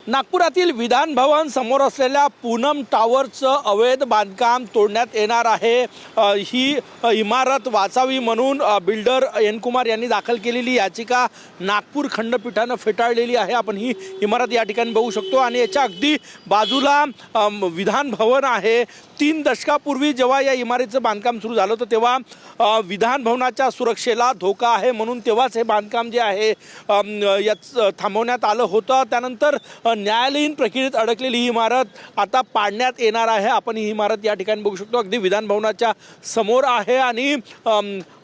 नागपुरातील विधान भवन समोर असलेल्या पूनम टावरचं अवैध बांधकाम तोडण्यात येणार आहे। ही इमारत वाचावी म्हणून बिल्डर एन कुमार यांनी दाखल केलेली याचिका नागपूर खंडपीठानं फेटाळलेली आहे। आपण ही इमारत या ठिकाणी बघू शकतो आणि याच्या अगदी बाजूला विधान भवन आहे। 3 दशकापूर्वी जेव्हा या इमारतीचं बांधकाम सुरू झालं होतं तेव्हा विधान भवनाच्या सुरक्षेला धोका आहे म्हणून तेव्हाच हे बांधकाम जे आहे याच थांबवण्यात आलं होतं। त्यानंतर न्यायालयीन प्रक्रियेत अडकलेली ही इमारत आता पाडण्यात येणार आहे। आपण ही इमारत या ठिकाणी बघू शकतो, अगदी विधान भवनाच्या समोर आहे आणि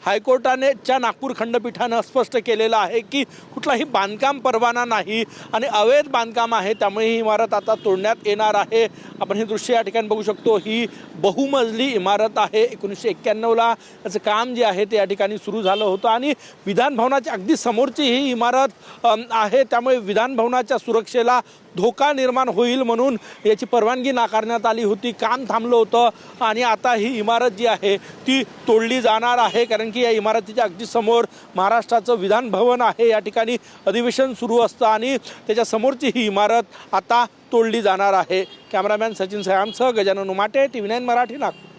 हायकोर्टाने नागपूर खंडपीठानं स्पष्ट केलेलं आहे की कुठलाही बांधकाम परवाना नाही आणि अवैध बांधकाम आहे, त्यामुळे ही इमारत आता तोडण्यात येणार आहे। आपण हे दृश्य या ठिकाणी बघू शकतो, ही बहुमजली इमारत आहे। 1991ला याचं काम जे आहे ते या ठिकाणी सुरू झालं होतं आणि विधान भवनाच्या अगदी समोरची ही इमारत आहे, त्यामुळे विधान भवनाच्या सुरक्षेला धोका निर्माण होईल म्हणून याची परवानगी नाकारण्यात आली होती, काम थांबलं होतं आणि आता ही इमारत जी आहे ती तोडली जाणार आहे। कारण की या इमारतीच्या अगदी समोर महाराष्ट्राचं विधान भवन आहे, या ठिकाणी अधिवेशन सुरू असतं आणि त्याच्या समोरची ही इमारत आता तोडली जाणार आहे। कॅमेरामॅन सचिन सयामसह गजानन उमाटे, TV9 मराठी, नागपूर।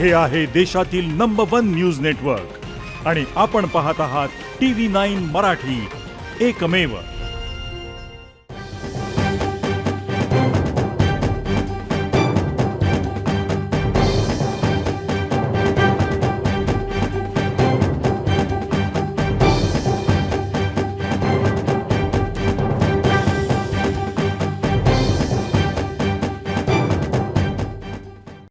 हे आहे देशातील नंबर 1 न्यूज नेटवर्क आणि आपण पाहत आहात TV9 मराठी, एकमेव।